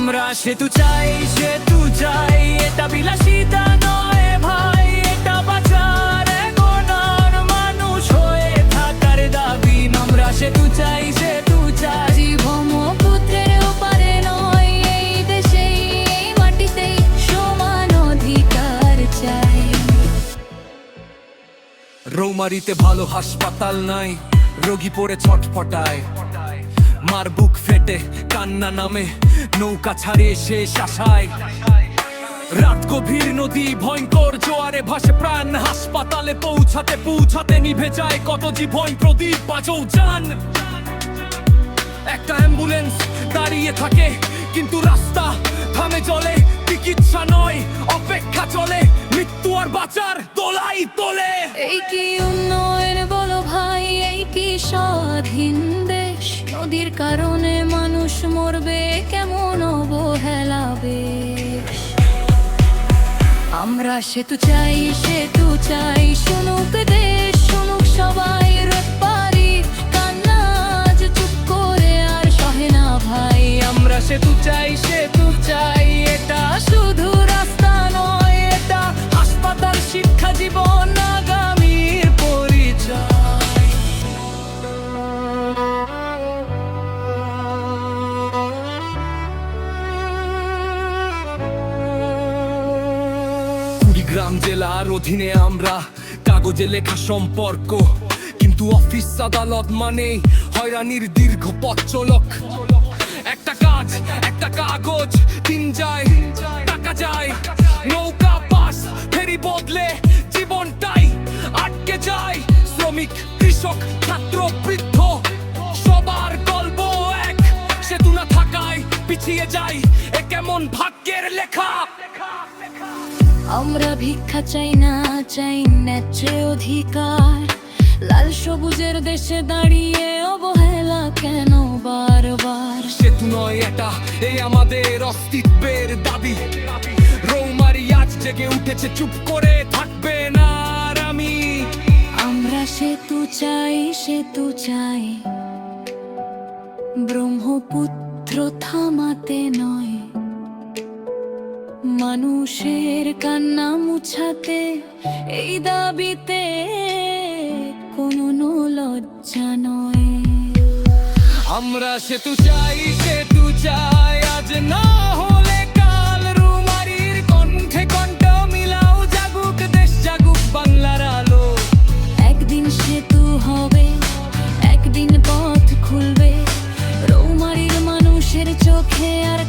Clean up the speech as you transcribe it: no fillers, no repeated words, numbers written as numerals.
আমরা সেতু চাই, সেতু চাই, এটা বিলাসিতা নয় ভাই, এটা বাঁচার এগোনোর মানুষ হয়ে থাকার দাবি। আমরা সেতু চাই, সেতু চাই, ব্রহ্মপুত্রের ওপারে নয়, এই দেশেই এই মাটিতেই সমান অধিকার চাই। রৌমারিতে ভালো হাসপাতাল নাই, রোগী পড়ে ছটফটায়, মার বুক ফেটে কান্না নামে নৌকা ছাড়িয়ে শেষ আশায়। রাত গভীর নদী ভয়ঙ্কর জোয়ারে ভাসে প্রাণ, হাসপাতালে পৌঁছাতে পৌঁছাতে নিভে যায় কত জীবন, প্রদীপ বাজও জান। একটা অ্যাম্বুলেন্স দাঁড়িয়ে থাকে কিন্তু রাস্তা থামে চলে, চিকিৎসা নয় অপেক্ষা চলে, মৃত্যু আর বাঁচার দোলাই তোলে। এই কি উন্নয়ন বলো ভাই, এই কি স্বাধীন দেশ? নদীর কারণে মানুষ মরবে, কেমন অবহেলা বেশ। আমরা সেতু চাই, সেতু চাই, শুনুক দেশ, শুনুক সবাই। রোদ পারি কান্না আজ চুপ করে আর সহে না ভাই। আমরা সেতু চাই, সেতু চাই, এটা শুধু রাস্তা নয়, এটা হাসপাতাল, শিক্ষা, জীবন, আগামীর পরিচয়। কুড়িগ্রাম জেলার অধীনে আমরা, কাগজে লেখা সম্পর্ক, কিন্তু অফিস আদালত মানে হয়রানির দীর্ঘ পথ চলক। একটা কাজ, একটা কাগজ, দিন যায় টাকা যায়, নৌকা পাস ফেরি বদলে জীবনটাই আটকে যায়। শ্রমিক, কৃষক, ছাত্র, বৃদ্ধ সবার গল্প এক, সেতু না থাকায় পিছিয়ে যায়, এ কেমন ভাগ্যের লেখা। আমরা ভিক্ষা চাই না, চাই ন্যায্য অধিকার। লাল সবুজের দেশে দাঁড়িয়ে অবহেলা কেন বারবার? সেতু নয় এটা, এই আমাদের অস্তিত্বের দাবি। রৌমারি আজ জেগে উঠেছে, চুপ করে থাকবে না আর আমি। আমরা সেতু চাই, সেতু চাই, ব্রহ্মপুত্র থামাতে নয়, মানুষের কান্না মুছাতে। এই দাবিতে কোনো লজ্জা নয়। আমরা সেতু চাই, সেতু চাই, আজ না হলে কাল। রৌমারির কণ্ঠে কণ্ঠ মিলাও, জাগুক দেশ, জাগুক বাংলার আলো। একদিন সেতু হবে, একদিন পথ খুলবে, রৌমারির মানুষের চোখে আর